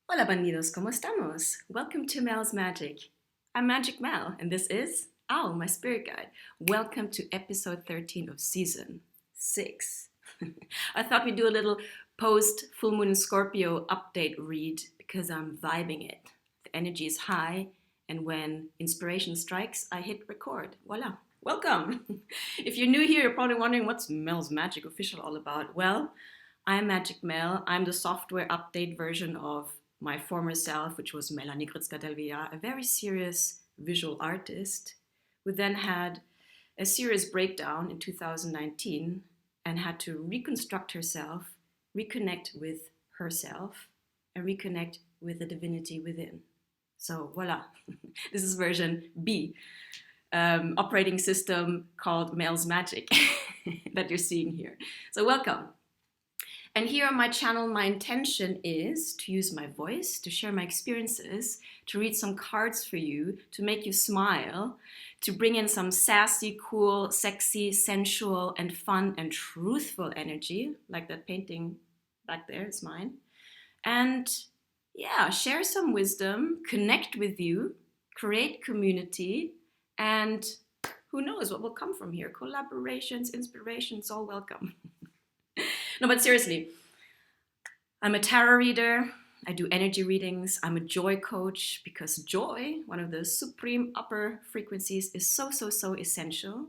Hola bandidos, ¿cómo estamos? Welcome to Mel's Magic. I'm Magic Mel, and this is my spirit guide. Welcome to episode 13 of season 6. I thought we'd do a little post full moon in Scorpio update read because I'm vibing it. The energy is high, and when inspiration strikes, I hit record. Voila. Welcome! If you're new here, you're probably wondering what's Mel's Magic Official all about. Well, I'm Magic Mel. I'm the software update version of my former self, which was Melanie Gritzka del Villar, a very serious visual artist, who then had a serious breakdown in 2019 and had to reconstruct herself, reconnect with herself, and reconnect with the divinity within. So voila, this is version B, operating system called Mel's Magic that you're seeing here. So welcome. And here on my channel, my intention is to use my voice, to share my experiences, to read some cards for you, to make you smile, to bring in some sassy, cool, sexy, sensual, and fun and truthful energy, like that painting back there is mine. And yeah, share some wisdom, connect with you, create community, and who knows what will come from here. Collaborations, inspirations, all welcome. No, but seriously, I'm a tarot reader. I do energy readings. I'm a joy coach because joy, one of the supreme upper frequencies, is so essential.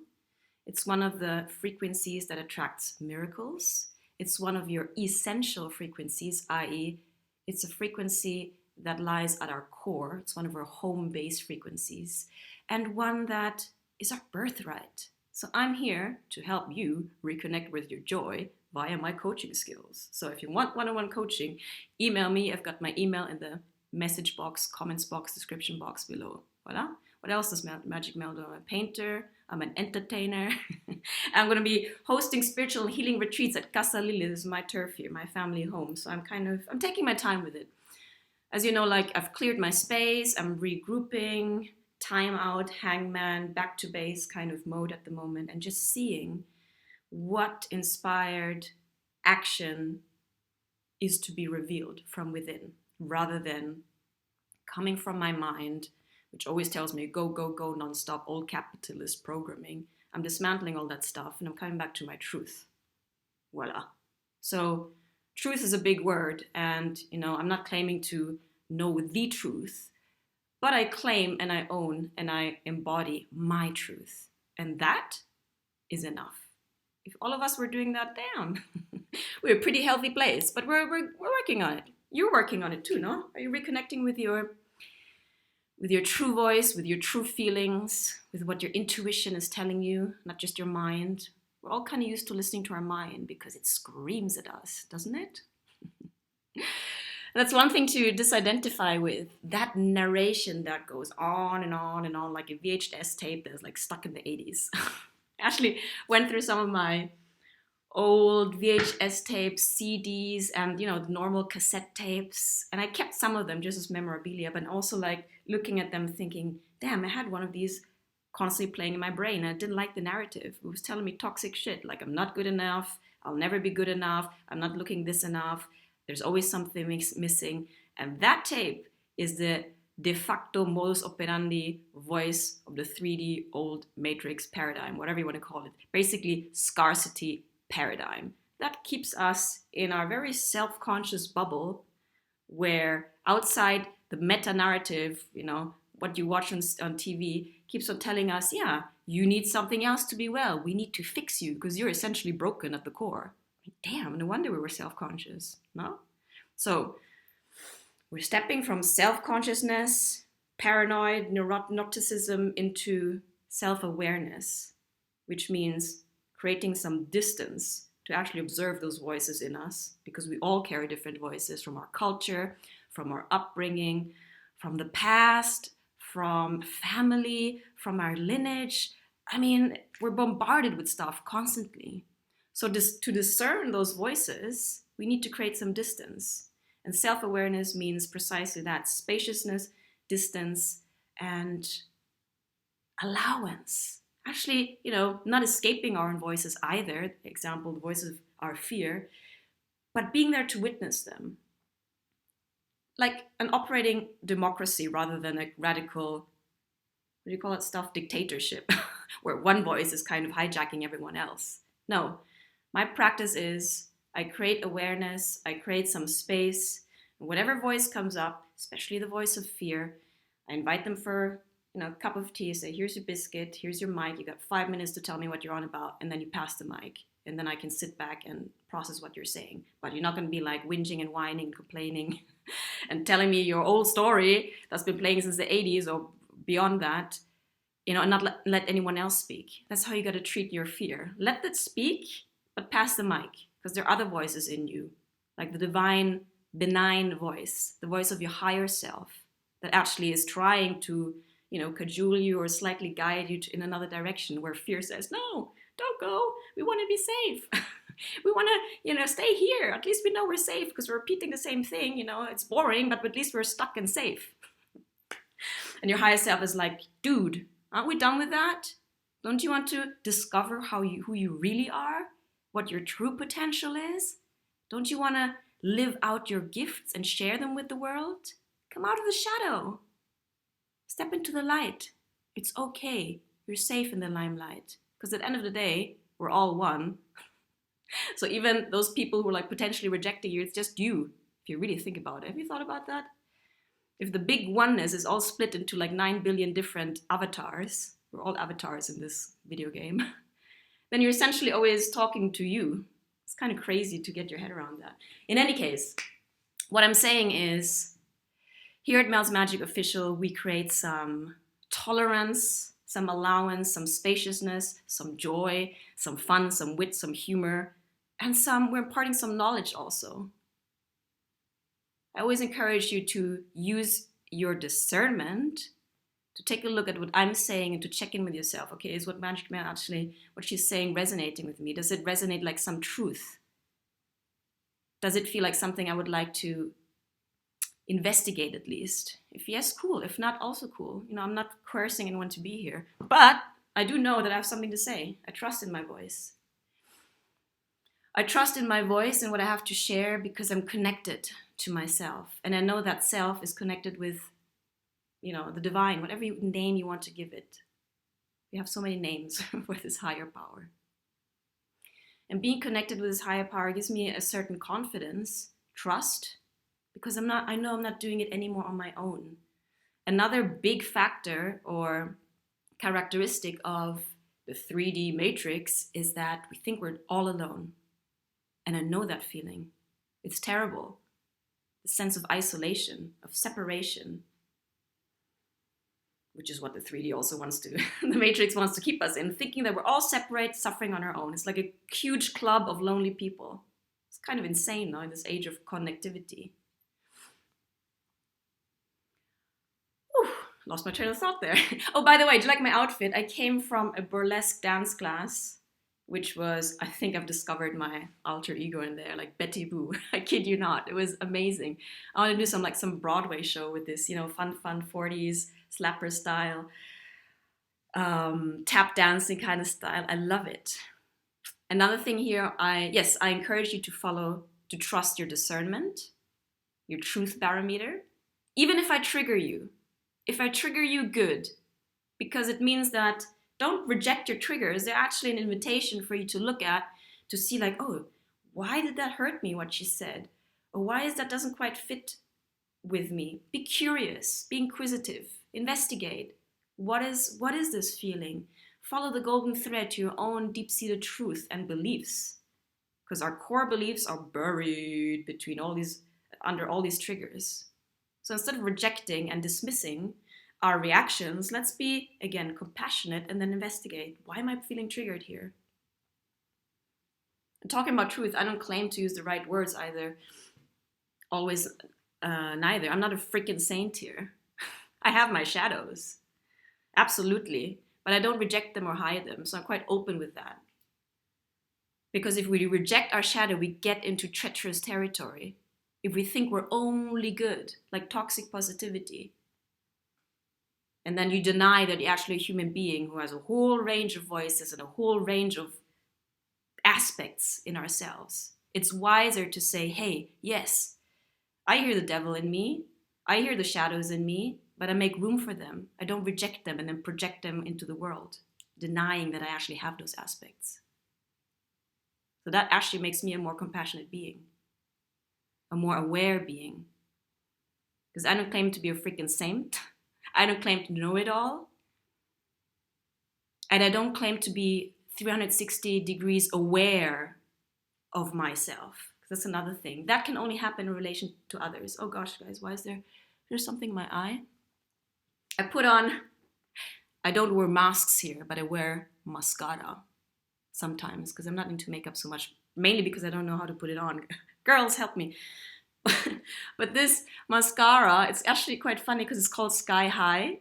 It's one of the frequencies that attracts miracles. It's one of your essential frequencies, i.e., it's a frequency that lies at our core. It's one of our home base frequencies, and one that is our birthright. So I'm here to help you reconnect with your joy via my coaching skills. So if you want one-on-one coaching, email me. I've got my email in the message box, comments box, description box below. Voila. What else does Magic Mel do? I'm a painter. I'm an entertainer. I'm going to be hosting spiritual and healing retreats at Casa Lili. This is my turf here, my family home. So I'm taking my time with it. As you know, like I've cleared my space. I'm regrouping, time out, hangman, back to base kind of mode at the moment, and just seeing what inspired action is to be revealed from within rather than coming from my mind, which always tells me go, go, go nonstop, old capitalist programming. I'm dismantling all that stuff and I'm coming back to my truth. Voila. So truth is a big word, and I'm not claiming to know the truth, but I claim and I own and I embody my truth. And that is enough. If all of us were doing that, damn, we're a pretty healthy place. But we're working on it. You're working on it too, no? Are you reconnecting with your true voice, with your true feelings, with what your intuition is telling you, not just your mind? We're all kind of used to listening to our mind because it screams at us, doesn't it? That's one thing to disidentify with. That narration that goes on and on and on like a VHS tape that's like stuck in the 80s. Actually went through some of my old VHS tapes, CDs, and the normal cassette tapes, and I kept some of them just as memorabilia, but also like looking at them thinking, damn, I had one of these constantly playing in my brain. I didn't like the narrative. It was telling me toxic shit, like I'm not good enough, I'll never be good enough, I'm not looking this enough, there's always something missing. And that tape is the de facto modus operandi voice of the 3D old matrix paradigm, whatever you want to call it. Basically, scarcity paradigm. That keeps us in our very self-conscious bubble where outside the meta-narrative, what you watch on TV keeps on telling us, yeah, you need something else to be well. We need to fix you because you're essentially broken at the core. Damn, no wonder we were self-conscious, no? So we're stepping from self-consciousness, paranoid neuroticism into self-awareness, which means creating some distance to actually observe those voices in us, because we all carry different voices from our culture, from our upbringing, from the past, from family, from our lineage. I mean, we're bombarded with stuff constantly. So to discern those voices, we need to create some distance. And self-awareness means precisely that: spaciousness, distance, and allowance. Actually, not escaping our own voices either. Example, the voice of our fear, but being there to witness them. like an operating democracy rather than a radical, what do you call it, stuff, dictatorship, where one voice is kind of hijacking everyone else. No, my practice is I create awareness, I create some space, and whatever voice comes up, especially the voice of fear, I invite them for a cup of tea, say, here's your biscuit, here's your mic, you got 5 minutes to tell me what you're on about, and then you pass the mic. And then I can sit back and process what you're saying. But you're not going to be like whinging and whining, complaining, and telling me your old story that's been playing since the 80s or beyond that, and not let anyone else speak. That's how you got to treat your fear. Let it speak, but pass the mic, because there are other voices in you, like the divine, benign voice, the voice of your higher self that actually is trying to, cajole you or slightly guide you in another direction, where fear says, no, don't go. We want to be safe. We want to, stay here. At least we know we're safe because we're repeating the same thing. It's boring, but at least we're stuck and safe. And your higher self is like, dude, aren't we done with that? Don't you want to discover who you really are? What your true potential is? Don't you want to live out your gifts and share them with the world? Come out of the shadow. Step into the light. It's okay. You're safe in the limelight. Because at the end of the day, we're all one. So even those people who are like potentially rejecting you, it's just you. If you really think about it. Have you thought about that? If the big oneness is all split into like 9 billion different avatars, we're all avatars in this video game, then you're essentially always talking to you. It's kind of crazy to get your head around that. In any case, what I'm saying is, here at Mel's Magic Official, we create some tolerance, some allowance, some spaciousness, some joy, some fun, some wit, some humor, and we're imparting some knowledge also. I always encourage you to use your discernment to take a look at what I'm saying and to check in with yourself. Okay, is what Magic Mel actually, what she's saying resonating with me? Does it resonate like some truth? Does it feel like something I would like to investigate at least? If yes, cool. If not, also cool. I'm not coercing anyone to be here. But I do know that I have something to say. I trust in my voice. I trust in my voice and what I have to share because I'm connected to myself. And I know that self is connected with, the divine, whatever name you want to give it. We have so many names for this higher power. And being connected with this higher power gives me a certain confidence, trust, because I know I'm not doing it anymore on my own. Another big factor or characteristic of the 3D matrix is that we think we're all alone. And I know that feeling. It's terrible. The sense of isolation, of separation, which is what the 3D also wants to, the matrix wants to keep us in, thinking that we're all separate, suffering on our own. It's like a huge club of lonely people. It's kind of insane now in this age of connectivity. Lost my train of thought there. Oh, by the way, do you like my outfit? I came from a burlesque dance class, which was, I think I've discovered my alter ego in there, like Betty Boo. I kid you not. It was amazing. I want to do some Broadway show with this, fun 40s, slapper style, tap dancing kind of style. I love it. Another thing here, I encourage you to trust your discernment, your truth barometer. Even if I trigger you, good, because it means that don't reject your triggers. They're actually an invitation for you to look at, to see like, oh, why did that hurt me, what she said? Or why is that doesn't quite fit with me? Be curious, be inquisitive, investigate. What is this feeling? Follow the golden thread to your own deep-seated truth and beliefs. Because our core beliefs are buried under all these triggers. So instead of rejecting and dismissing our reactions, let's be, again, compassionate and then investigate. Why am I feeling triggered here? And talking about truth, I don't claim to use the right words either. Always, neither. I'm not a freaking saint here. I have my shadows. Absolutely. But I don't reject them or hide them. So I'm quite open with that. Because if we reject our shadow, we get into treacherous territory. If we think we're only good, like toxic positivity, and then you deny that you're actually a human being who has a whole range of voices and a whole range of aspects in ourselves, it's wiser to say, hey, yes, I hear the devil in me. I hear the shadows in me, but I make room for them. I don't reject them and then project them into the world, denying that I actually have those aspects. So that actually makes me a more compassionate being, a more aware being. Because I don't claim to be a freaking saint. I don't claim to know it all. And I don't claim to be 360 degrees aware of myself. That's another thing. That can only happen in relation to others. Oh gosh, guys, why is there's something in my eye? I don't wear masks here, but I wear mascara sometimes because I'm not into makeup so much, mainly because I don't know how to put it on. Girls, help me. But this mascara, it's actually quite funny because it's called Sky High.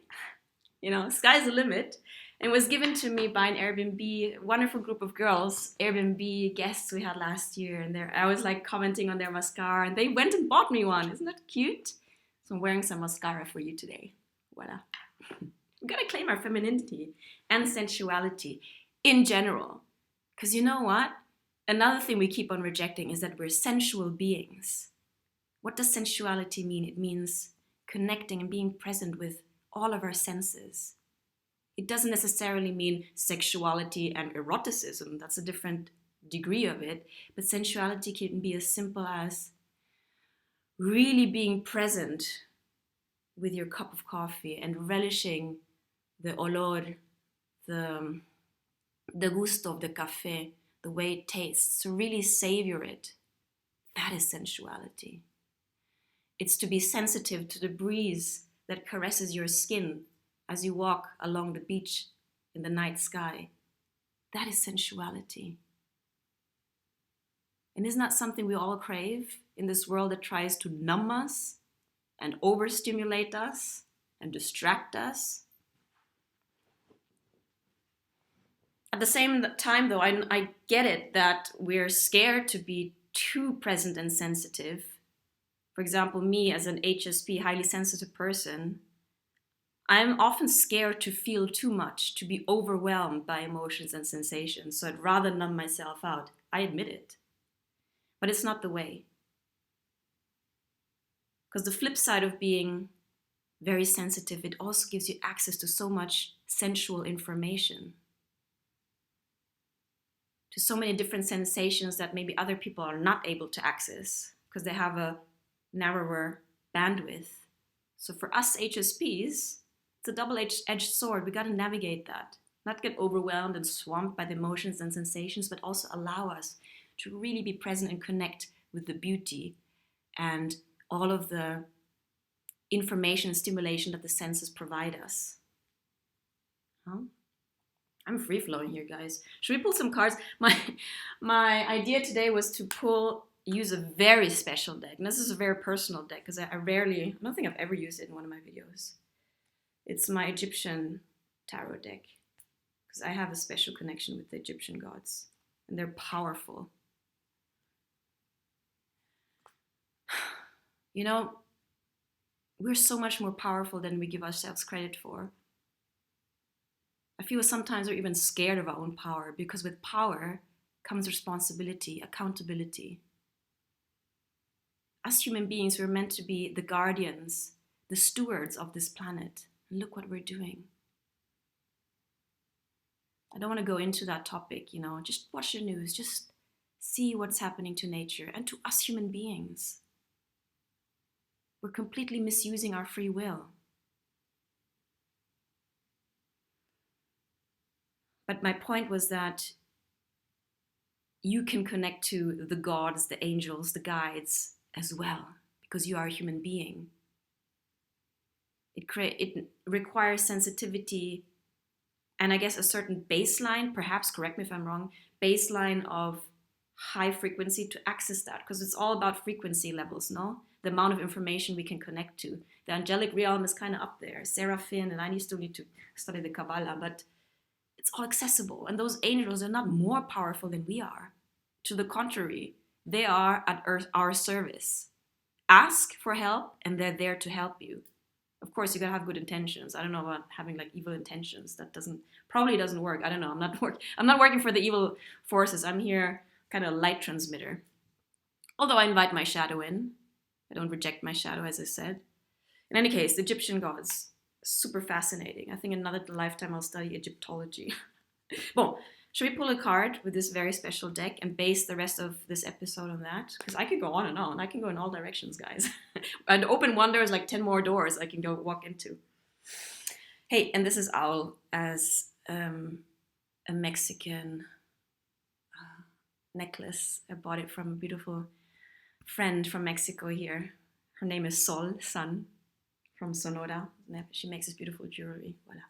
You know, sky's the limit. And it was given to me by an Airbnb, wonderful group of girls, Airbnb guests we had last year. And I was like commenting on their mascara and they went and bought me one. Isn't that cute? So I'm wearing some mascara for you today. Voila. We gotta claim our femininity and sensuality in general. Because you know what? Another thing we keep on rejecting is that we're sensual beings. What does sensuality mean? It means connecting and being present with all of our senses. It doesn't necessarily mean sexuality and eroticism. That's a different degree of it. But sensuality can be as simple as really being present with your cup of coffee and relishing the olor, the gusto of the café, the way it tastes. So really savor it. That is sensuality. It's to be sensitive to the breeze that caresses your skin as you walk along the beach in the night sky. That is sensuality. And isn't that something we all crave in this world that tries to numb us and overstimulate us and distract us? At the same time, though, I get it that we're scared to be too present and sensitive. For example, me as an HSP, highly sensitive person, I'm often scared to feel too much, to be overwhelmed by emotions and sensations. So I'd rather numb myself out. I admit it. But it's not the way. Because the flip side of being very sensitive, it also gives you access to so much sensual information, to so many different sensations that maybe other people are not able to access because they have a narrower bandwidth. So for us HSPs, it's a double-edged sword. We got to navigate that. Not get overwhelmed and swamped by the emotions and sensations, but also allow us to really be present and connect with the beauty and all of the information and stimulation that the senses provide us. Huh? I'm free-flowing here, guys. Should we pull some cards? My idea today was to use a very special deck. And this is a very personal deck because I don't think I've ever used it in one of my videos. It's my Egyptian tarot deck because I have a special connection with the Egyptian gods and they're powerful. You know, we're so much more powerful than we give ourselves credit for. I feel sometimes we're even scared of our own power because with power comes responsibility, accountability. Us human beings, we're meant to be the guardians, the stewards of this planet. And look what we're doing. I don't want to go into that topic, just watch the news, just see what's happening to nature and to us human beings. We're completely misusing our free will. But my point was that you can connect to the gods, the angels, the guides as well, because you are a human being. It requires sensitivity and I guess a certain baseline, perhaps, correct me if I'm wrong, baseline of high frequency to access that, because it's all about frequency levels, no? The amount of information we can connect to. The angelic realm is kind of up there, Seraphim, and I still need to study the Kabbalah, but it's all accessible. And those angels are not more powerful than we are. To the contrary, they are at our service. Ask for help, and they're there to help you. Of course, you gotta have good intentions. I don't know about having like evil intentions. That probably doesn't work. I don't know. I'm not working for the evil forces. I'm here kind of a light transmitter. Although I invite my shadow in. I don't reject my shadow, as I said. In any case, the Egyptian gods, super fascinating. I think in another lifetime I'll study Egyptology. Bon, should we pull a card with this very special deck and base the rest of this episode on that? Because I could go on and on. I can go in all directions, guys. And open one door is like 10 more doors I can go walk into. Hey, and this is Owl as a Mexican necklace. I bought it from a beautiful friend from Mexico here. Her name is Sol, Sun, from Sonora. She makes this beautiful jewelry. Voila.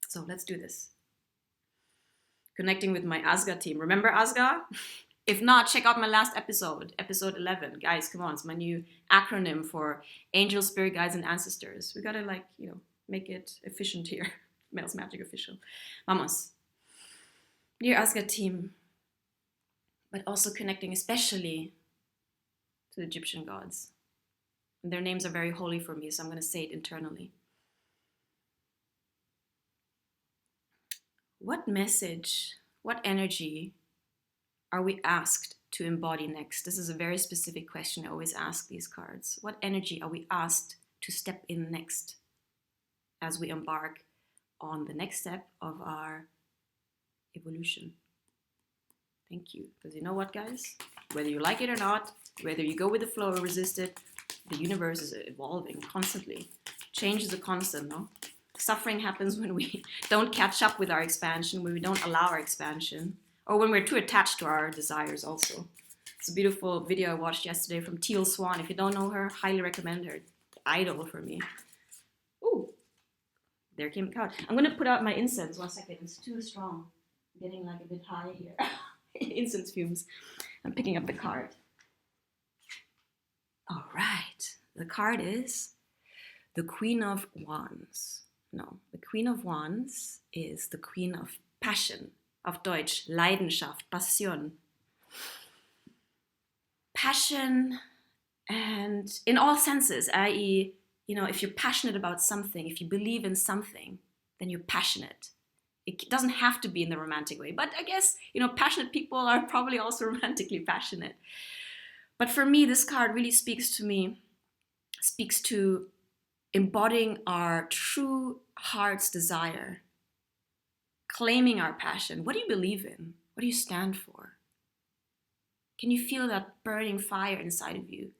So let's do this. Connecting with my Asga team. Remember Asga? If not, check out my last episode, episode 11. Guys, come on, it's my new acronym for angels, spirit guides, and ancestors. We gotta make it efficient here. Mel's Magic official. Vamos. Dear Asga team, but also connecting especially to the Egyptian gods. And their names are very holy for me, so I'm going to say it internally. What message, what energy are we asked to embody next? This is a very specific question I always ask these cards. What energy are we asked to step in next as we embark on the next step of our evolution? Thank you. Because you know what, guys? Whether you like it or not, whether you go with the flow or resist it, the universe is evolving constantly. Change is a constant, no? Suffering happens when we don't catch up with our expansion, when we don't allow our expansion, or when we're too attached to our desires also. It's a beautiful video I watched yesterday from Teal Swan. If you don't know her, highly recommend her. Idol for me. Ooh, there came a card. I'm going to put out my incense. 1 second, it's too strong. I'm getting like a bit high here. Incense fumes. I'm picking up the card. All right. The card is the Queen of Wands. No, the Queen of Wands is the Queen of Passion. Auf Deutsch, Leidenschaft, Passion. Passion, and in all senses, i.e., if you're passionate about something, if you believe in something, then you're passionate. It doesn't have to be in the romantic way, but I guess, passionate people are probably also romantically passionate. But for me, this card really speaks to embodying our true heart's desire, claiming our passion. What do you believe in? What do you stand for? Can you feel that burning fire inside of you?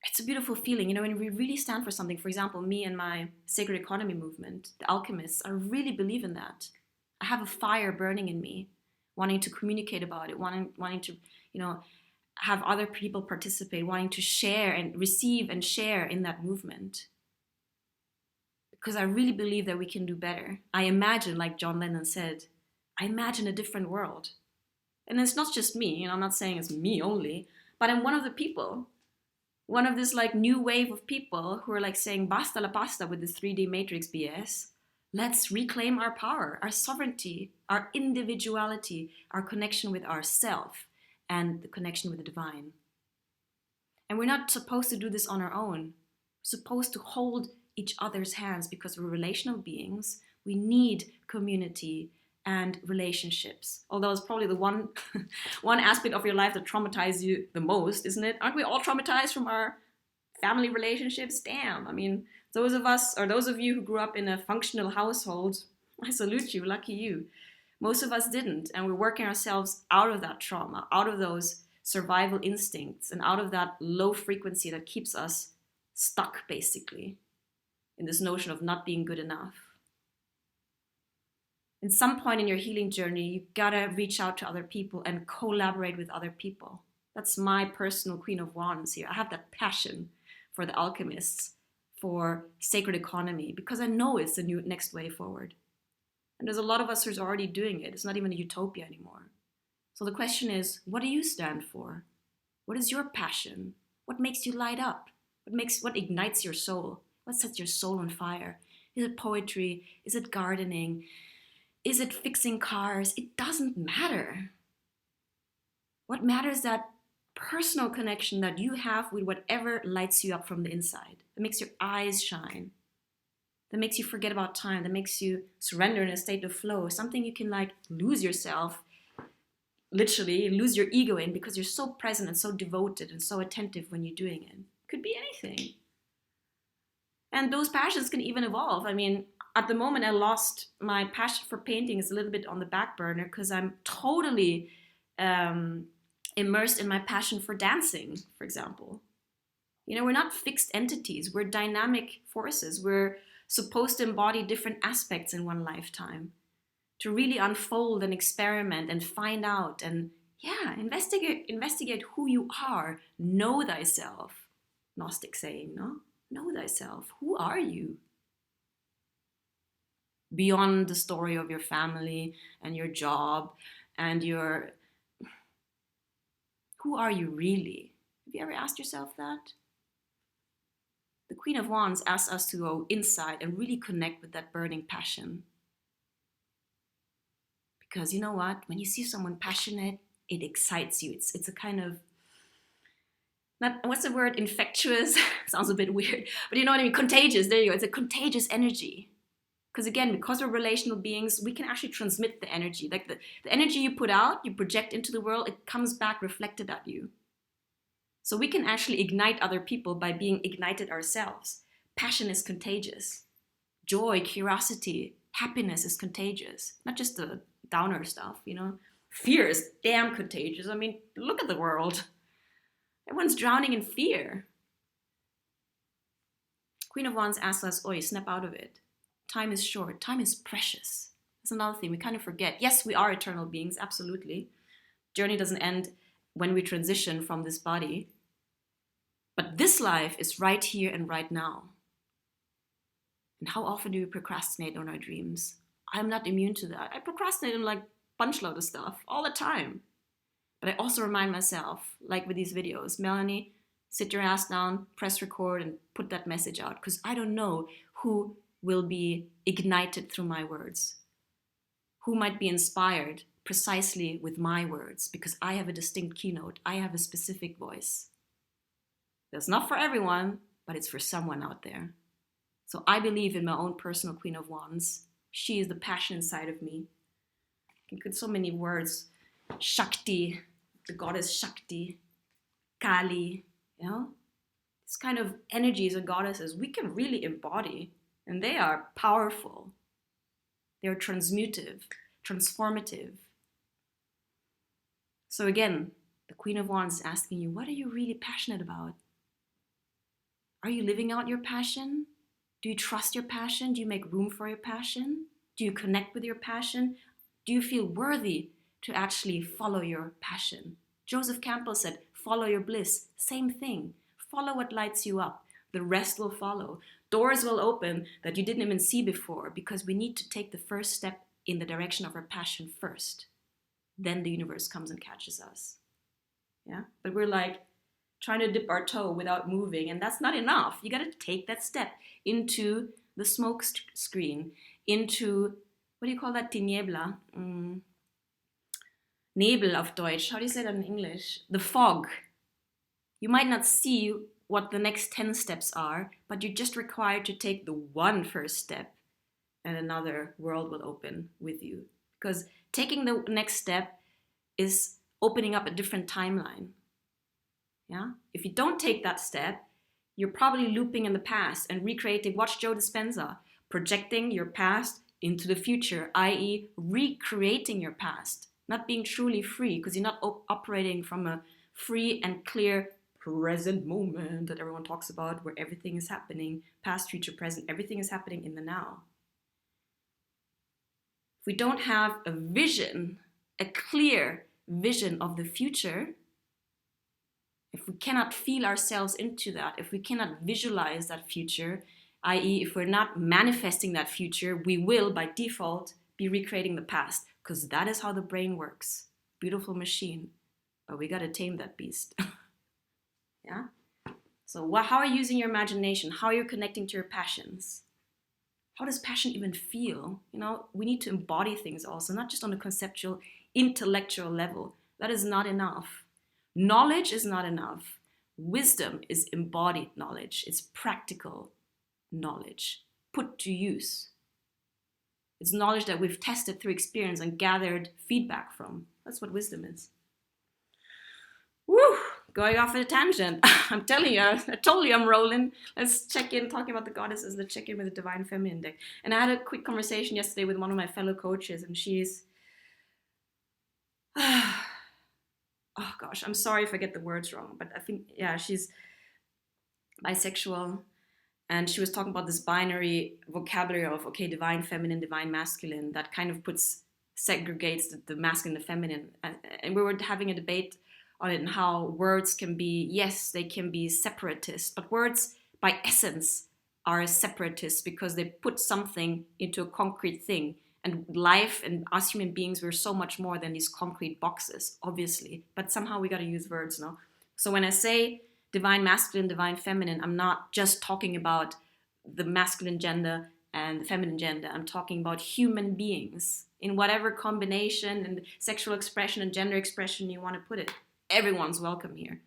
It's a beautiful feeling, when we really stand for something. For example, me and my sacred economy movement, the alchemists, I really believe in that. I have a fire burning in me, wanting to communicate about it, wanting to, have other people participate, wanting to share and receive and share in that movement. Because I really believe that we can do better. I imagine, like John Lennon said, I imagine a different world. And it's not just me, I'm not saying it's me only, but I'm one of the people. One of this new wave of people who are saying basta la pasta with this 3D matrix BS. Let's reclaim our power, our sovereignty, our individuality, our connection with ourself, and the connection with the divine. And we're not supposed to do this on our own. We're supposed to hold each other's hands because we're relational beings. We need community and relationships. Although it's probably the one aspect of your life that traumatizes you the most, isn't it? Aren't we all traumatized from our family relationships? Damn. I mean, those of you who grew up in a functional household, I salute you, lucky you. Most of us didn't, and we're working ourselves out of that trauma, out of those survival instincts, and out of that low frequency that keeps us stuck, basically, in this notion of not being good enough. At some point in your healing journey, you gotta reach out to other people and collaborate with other people. That's my personal Queen of Wands here. I have that passion for the alchemists, for sacred economy, because I know it's the new next way forward. And there's a lot of us who's already doing it. It's not even a utopia anymore. So the question is, what do you stand for? What is your passion? What makes you light up? What ignites your soul? What sets your soul on fire? Is it poetry? Is it gardening? Is it fixing cars? It doesn't matter. What matters is that personal connection that you have with whatever lights you up from the inside. That makes your eyes shine. That makes you forget about time. That makes you surrender in a state of flow. Something you can lose yourself literally lose your ego in because you're so present and so devoted and so attentive when you're doing it. Could be anything. And those passions can even evolve. I mean, at the moment, I lost my passion for painting is a little bit on the back burner because I'm totally immersed in my passion for dancing, for example. We're not fixed entities. We're dynamic forces. We're supposed to embody different aspects in one lifetime to really unfold and experiment and find out and investigate who you are. Know thyself. Gnostic saying, no? Know thyself. Who are you? Beyond the story of your family and your job and your... Who are you really? Have you ever asked yourself that? The Queen of Wands asks us to go inside and really connect with that burning passion. Because you know what? When you see someone passionate, it excites you. It's a kind of... Not, what's the word? Infectious? Sounds a bit weird. But you know what I mean? Contagious. There you go. It's a contagious energy. Because again, because we're relational beings, we can actually transmit the energy. Like the energy you put out, you project into the world, it comes back reflected at you. So we can actually ignite other people by being ignited ourselves. Passion is contagious. Joy, curiosity, happiness is contagious. Not just the downer stuff, Fear is damn contagious. I mean, look at the world. Everyone's drowning in fear. Queen of Wands asks us, oi, snap out of it. Time is short. Time is precious. That's another thing we kind of forget. Yes, we are eternal beings, absolutely. Journey doesn't end when we transition from this body. But this life is right here and right now. And how often do we procrastinate on our dreams? I'm not immune to that. I procrastinate on like a bunch load of stuff all the time. But I also remind myself, like with these videos, Melanie, sit your ass down, press record, and put that message out. Because I don't know who will be ignited through my words. Who might be inspired precisely with my words. Because I have a distinct keynote. I have a specific voice. That's not for everyone, but it's for someone out there. So I believe in my own personal Queen of Wands. She is the passion inside of me. I can put so many words. Shakti, the goddess Shakti, Kali, this kind of energies and goddesses we can really embody, and they are powerful. They're transmutive, transformative. So again, the Queen of Wands is asking you, what are you really passionate about? Are you living out your passion? Do you trust your passion? Do you make room for your passion? Do you connect with your passion? Do you feel worthy to actually follow your passion? Joseph Campbell said, follow your bliss. Same thing. Follow what lights you up. The rest will follow. Doors will open that you didn't even see before because we need to take the first step in the direction of our passion first. Then the universe comes and catches us. Yeah? But we're like trying to dip our toe without moving, and that's not enough. You got to take that step into the smoke screen, into, what do you call that? Tiniebla. Nebel auf Deutsch. How do you say that in English? The fog. You might not see what the next 10 steps are, but you're just required to take the one first step and another world will open with you. Because taking the next step is opening up a different timeline. Yeah? If you don't take that step, you're probably looping in the past and recreating. Watch Joe Dispenza, projecting your past into the future, i.e. recreating your past. Not being truly free, because you're not operating from a free and clear present moment that everyone talks about, where everything is happening, past, future, present, everything is happening in the now. If we don't have a vision, a clear vision of the future, if we cannot feel ourselves into that, if we cannot visualize that future, i.e. if we're not manifesting that future, we will, by default, be recreating the past, because that is how the brain works. Beautiful machine. But we got to tame that beast. Yeah? So how are you using your imagination? How are you connecting to your passions? How does passion even feel? We need to embody things also, not just on a conceptual, intellectual level. That is not enough. Knowledge is not enough. Wisdom is embodied knowledge. It's practical knowledge put to use. It's knowledge that we've tested through experience and gathered feedback from. That's what wisdom is. Woo! Going off on a tangent. I'm telling you, I told you I'm rolling. Let's check in, talking about the goddesses. Let's check in with the Divine Feminine deck. And I had a quick conversation yesterday with one of my fellow coaches, and she's... oh gosh, I'm sorry if I get the words wrong, but I think, yeah, she's bisexual. And she was talking about this binary vocabulary of, okay, divine feminine, divine masculine, that kind of segregates the masculine and the feminine. And we were having a debate on it and how words can be, yes, they can be separatist, but words by essence are separatist because they put something into a concrete thing. And life and us human beings, we're so much more than these concrete boxes, obviously. But somehow we got to use words, no? So when I say divine masculine, divine feminine, I'm not just talking about the masculine gender and the feminine gender. I'm talking about human beings in whatever combination and sexual expression and gender expression you want to put it. Everyone's welcome here.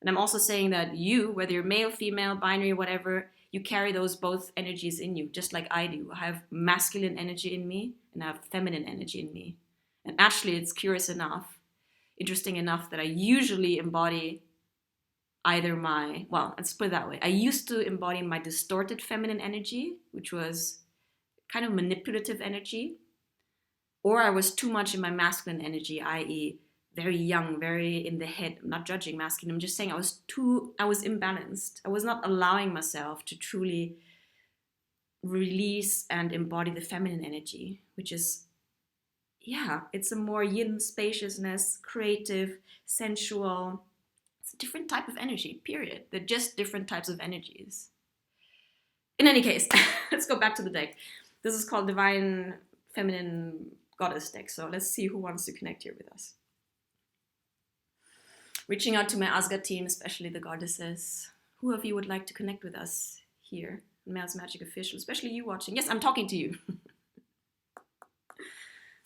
And I'm also saying that you, whether you're male, female, binary, whatever, you carry those both energies in you, just like I do. I have masculine energy in me and I have feminine energy in me. And actually, it's interesting enough that I usually embody either let's put it that way. I used to embody my distorted feminine energy, which was kind of manipulative energy, or I was too much in my masculine energy, i.e., very young, very in the head. I'm not judging masculine. I'm just saying I was imbalanced. I was not allowing myself to truly release and embody the feminine energy, which is, it's a more yin spaciousness, creative, sensual. It's a different type of energy, period. They're just different types of energies. In any case, let's go back to the deck. This is called Divine Feminine Goddess deck. So let's see who wants to connect here with us. Reaching out to my Asgard team, especially the goddesses. Who of you would like to connect with us here? Mel's Magic Official, especially you watching. Yes, I'm talking to you.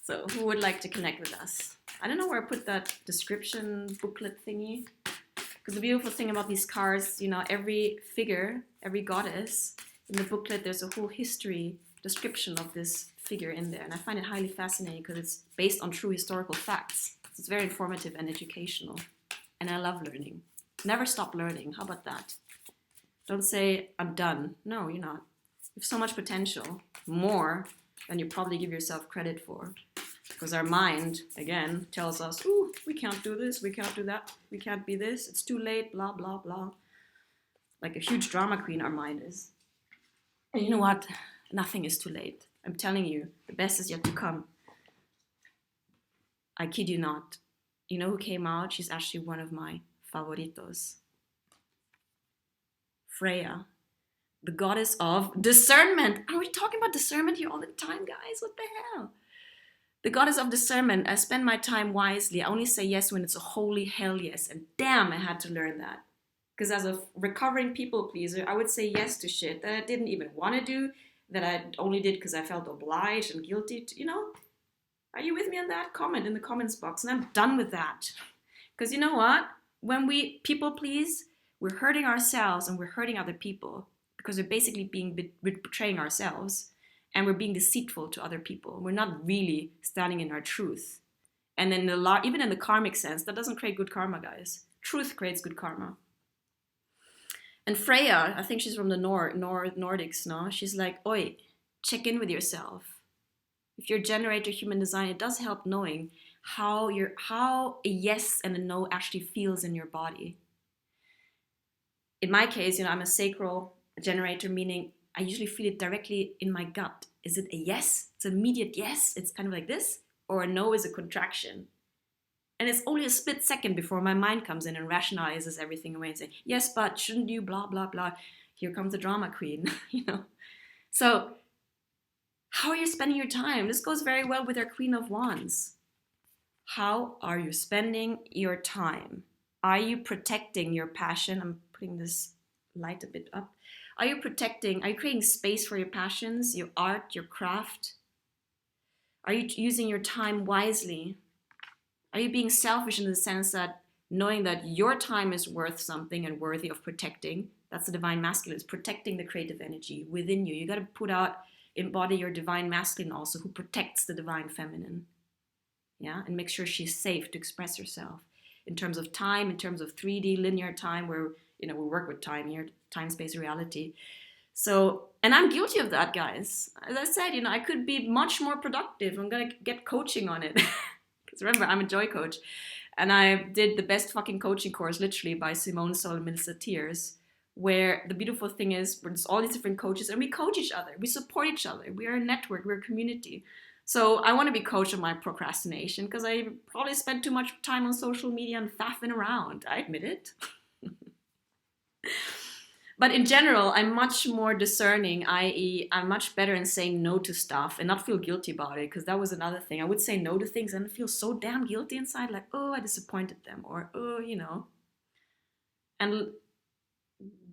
So who would like to connect with us? I don't know where I put that description booklet thingy. Because the beautiful thing about these cards, every figure, every goddess, in the booklet, there's a whole history description of this figure in there. And I find it highly fascinating because it's based on true historical facts. It's very informative and educational. And I love learning. Never stop learning. How about that? Don't say, I'm done. No, you're not. You have so much potential, more than you probably give yourself credit for. Because our mind, again, tells us, ooh, we can't do this, we can't do that, we can't be this, it's too late, blah, blah, blah. Like a huge drama queen, our mind is. And you know what? Nothing is too late. I'm telling you, the best is yet to come. I kid you not. You know who came out? She's actually one of my favoritos. Freya, the goddess of discernment. Are we talking about discernment here all the time, guys? What the hell? The goddess of discernment. I spend my time wisely. I only say yes when it's a holy hell yes. And damn, I had to learn that. Because as a recovering people pleaser, I would say yes to shit that I didn't even want to do, that I only did because I felt obliged and guilty to, Are you with me on that? Comment in the comments box. And I'm done with that. Because you know what? When we people please, we're hurting ourselves and we're hurting other people. Because we're basically betraying ourselves. And we're being deceitful to other people. We're not really standing in our truth. And then even in the karmic sense, that doesn't create good karma, guys. Truth creates good karma. And Freya, I think she's from the Nordics, no? She's like, oi, check in with yourself. If you're a generator human design, it does help knowing how a yes and a no actually feels in your body. In my case, I'm a sacral generator, meaning I usually feel it directly in my gut. Is it a yes? It's an immediate yes. It's kind of like this. Or a no is a contraction. And it's only a split second before my mind comes in and rationalizes everything away and says, yes, but shouldn't you, blah, blah, blah. Here comes the drama queen, So how are you spending your time? This goes very well with our Queen of Wands. How are you spending your time? Are you protecting your passion? I'm putting this light a bit up. Are you creating space for your passions, your art, your craft? Are you using your time wisely? Are you being selfish in the sense that knowing that your time is worth something and worthy of protecting? That's the divine masculine. It's protecting the creative energy within you. You got to put out embody your divine masculine also, who protects the divine feminine. Yeah, and make sure she's safe to express herself in terms of time, in terms of 3D linear time, where we work with time here, time, space, reality. So, and I'm guilty of that, guys. As I said, I could be much more productive. I'm gonna get coaching on it. Because remember, I'm a joy coach, and I did the best fucking coaching course, literally, by Simone Sol and Melissa Tiers, where the beautiful thing is, there's all these different coaches, and we coach each other, we support each other, we are a network, we're a community. So I want to be coached on my procrastination because I probably spend too much time on social media and faffing around. I admit it. But in general, I'm much more discerning, i.e. I'm much better in saying no to stuff and not feel guilty about it, because that was another thing. I would say no to things and feel so damn guilty inside, like, oh, I disappointed them, or, oh, And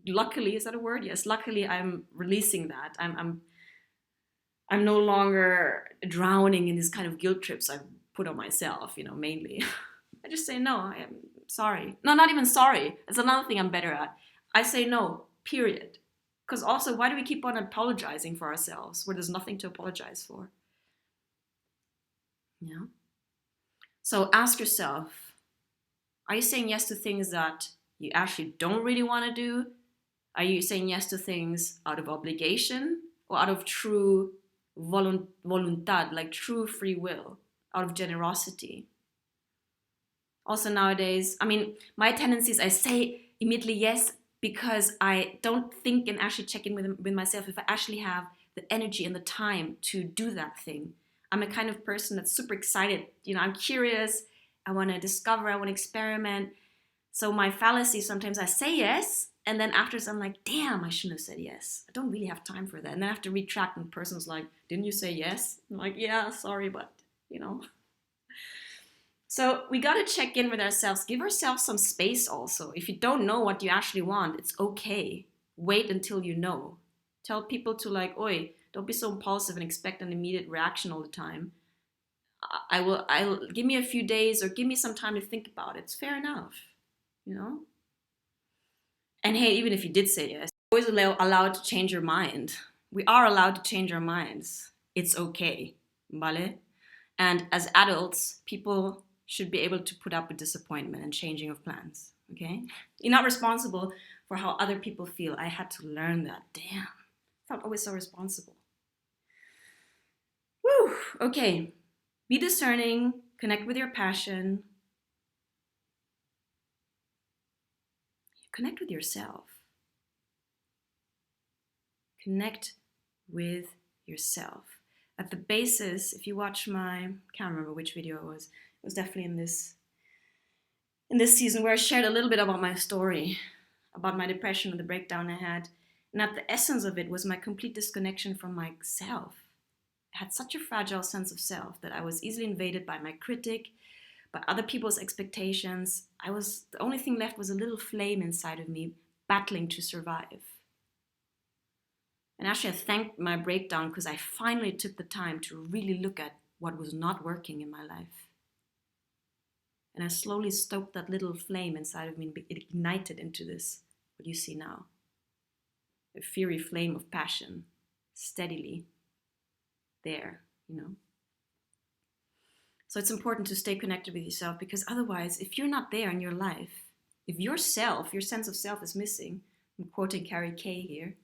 luckily, is that a word? Yes, luckily I'm releasing that. I'm no longer drowning in these kind of guilt trips I put on myself, mainly. I just say, no, I am sorry. No, not even sorry. That's another thing I'm better at. I say no, period. Because also, why do we keep on apologizing for ourselves where there's nothing to apologize for? Yeah. So ask yourself, are you saying yes to things that you actually don't really want to do? Are you saying yes to things out of obligation or out of true voluntad, like true free will, out of generosity? Also nowadays, my tendencies, I say immediately yes because I don't think and actually check in with myself if I actually have the energy and the time to do that thing. I'm a kind of person that's super excited. I'm curious. I want to discover. I want to experiment. So my fallacy, sometimes I say yes, and then afterwards I'm like, damn, I shouldn't have said yes. I don't really have time for that. And then I have to retract, and the person's like, didn't you say yes? I'm like, yeah, sorry, but. So we got to check in with ourselves. Give ourselves some space also. If you don't know what you actually want, it's okay. Wait until you know. Tell people to oi, don't be so impulsive and expect an immediate reaction all the time. I'll give me a few days or give me some time to think about it. It's fair enough, And hey, even if you did say yes, you're always allowed to change your mind. We are allowed to change our minds. It's okay, ¿vale? And as adults, people should be able to put up with disappointment and changing of plans, okay? You're not responsible for how other people feel. I had to learn that. Damn, I felt always so responsible. Woo, okay. Be discerning, connect with your passion. Connect with yourself. Connect with yourself. At the basis, if you watch I can't remember which video it was definitely in this season where I shared a little bit about my story, about my depression and the breakdown I had. And at the essence of it was my complete disconnection from myself. I had such a fragile sense of self that I was easily invaded by my critic, by other people's expectations. The only thing left was a little flame inside of me battling to survive. And actually I thanked my breakdown because I finally took the time to really look at what was not working in my life. And I slowly stoked that little flame inside of me and it ignited into this, what you see now. A fiery flame of passion, steadily there, So it's important to stay connected with yourself, because otherwise, if you're not there in your life, if your sense of self is missing, I'm quoting Carrie Kay here,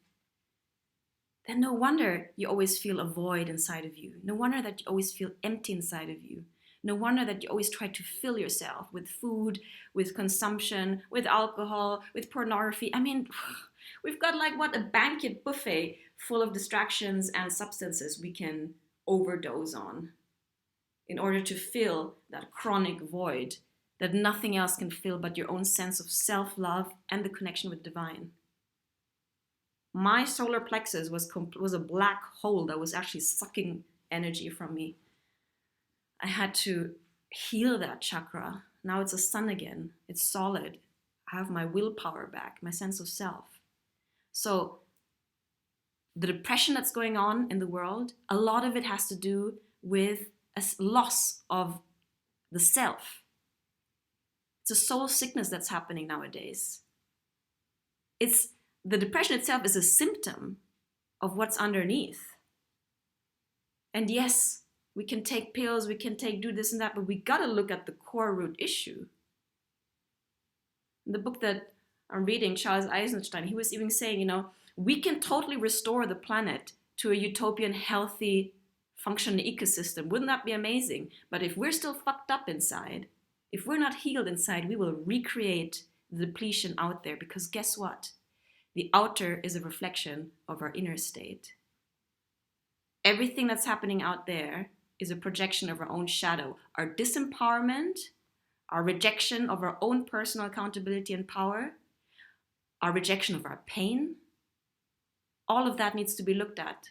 then no wonder you always feel a void inside of you. No wonder that you always feel empty inside of you. No wonder that you always try to fill yourself with food, with consumption, with alcohol, with pornography. We've got a banquet buffet full of distractions and substances we can overdose on in order to fill that chronic void that nothing else can fill but your own sense of self-love and the connection with divine. My solar plexus was a black hole that was actually sucking energy from me. I had to heal that chakra. Now it's a sun again. It's solid. I have my willpower back, my sense of self. So the depression that's going on in the world, a lot of it has to do with a loss of the self. It's a soul sickness that's happening nowadays. The depression itself is a symptom of what's underneath. And yes, we can take pills, we can do this and that, but we gotta look at the core root issue. In the book that I'm reading, Charles Eisenstein, he was even saying, we can totally restore the planet to a utopian, healthy, functioning ecosystem. Wouldn't that be amazing? But if we're still fucked up inside, if we're not healed inside, we will recreate the depletion out there, because guess what? The outer is a reflection of our inner state. Everything that's happening out there is a projection of our own shadow. Our disempowerment, our rejection of our own personal accountability and power, our rejection of our pain, all of that needs to be looked at.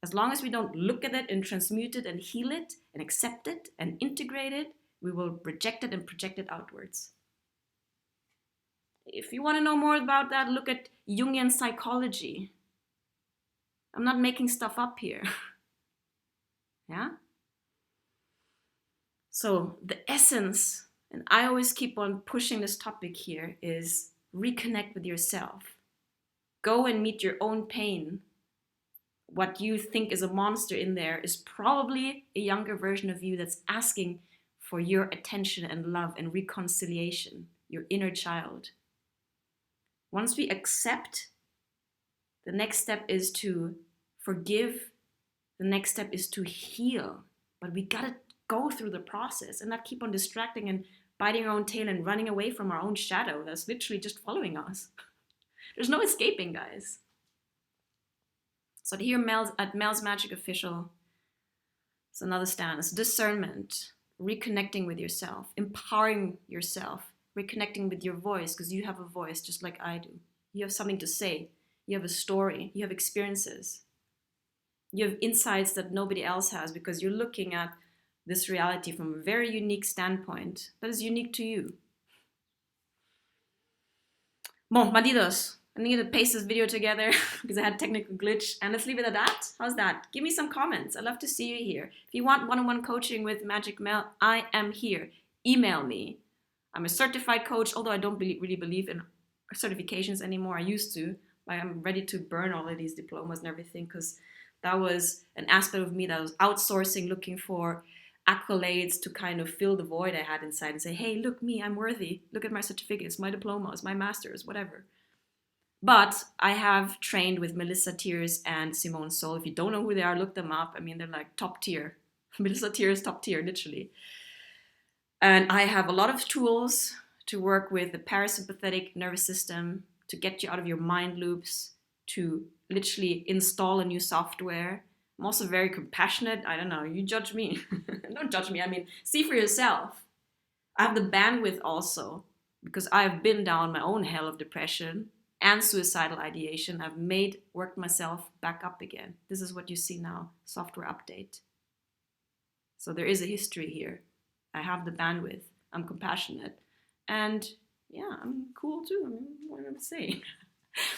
As long as we don't look at it and transmute it and heal it and accept it and integrate it, we will reject it and project it outwards. If you want to know more about that, look at Jungian psychology. I'm not making stuff up here. Yeah? So the essence, and I always keep on pushing this topic here, is reconnect with yourself. Go and meet your own pain. What you think is a monster in there is probably a younger version of you that's asking for your attention and love and reconciliation, your inner child. Once we accept, the next step is to forgive. The next step is to heal. But we gotta go through the process and not keep on distracting and biting our own tail and running away from our own shadow that's literally just following us. There's no escaping, guys. So here at Mel's Magic Official, it's another stance. Discernment, reconnecting with yourself, empowering yourself, reconnecting with your voice, because you have a voice just like I do. You have something to say. You have a story. You have experiences. You have insights that nobody else has, because you're looking at this reality from a very unique standpoint that is unique to you. Bon, malditos. I need to paste this video together because I had a technical glitch. And let's leave it at that. How's that? Give me some comments. I'd love to see you here. If you want one-on-one coaching with Magic Mel, I am here. Email me. I'm a certified coach, although I don't really believe in certifications anymore. I used to. I'm ready to burn all of these diplomas and everything, because that was an aspect of me that was outsourcing, looking for accolades to kind of fill the void I had inside and say, hey, look me, I'm worthy. Look at my certificates, my diplomas, my masters, whatever. But I have trained with Melissa Tiers and Simone Sol. If you don't know who they are, look them up. I mean, they're like top tier. Melissa Tiers, top tier, literally. And I have a lot of tools to work with the parasympathetic nervous system, to get you out of your mind loops, to literally install a new software. I'm also very compassionate. I don't know, you judge me. Don't judge me, I mean, see for yourself. I have the bandwidth also, because I've been down my own hell of depression and suicidal ideation. I've worked myself back up again. This is what you see now, software update. So there is a history here. I have the bandwidth. I'm compassionate. And yeah, I'm cool too. I mean, what am I saying?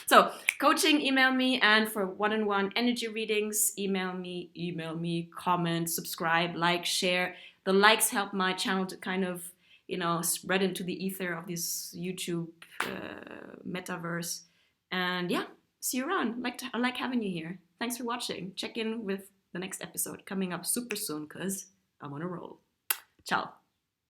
So coaching, email me. And for one-on-one energy readings, email me, comment, subscribe, like, share. The likes help my channel to kind of, spread into the ether of this YouTube metaverse. And yeah, see you around. I like having you here. Thanks for watching. Check in with the next episode coming up super soon, because I'm on a roll. Ciao.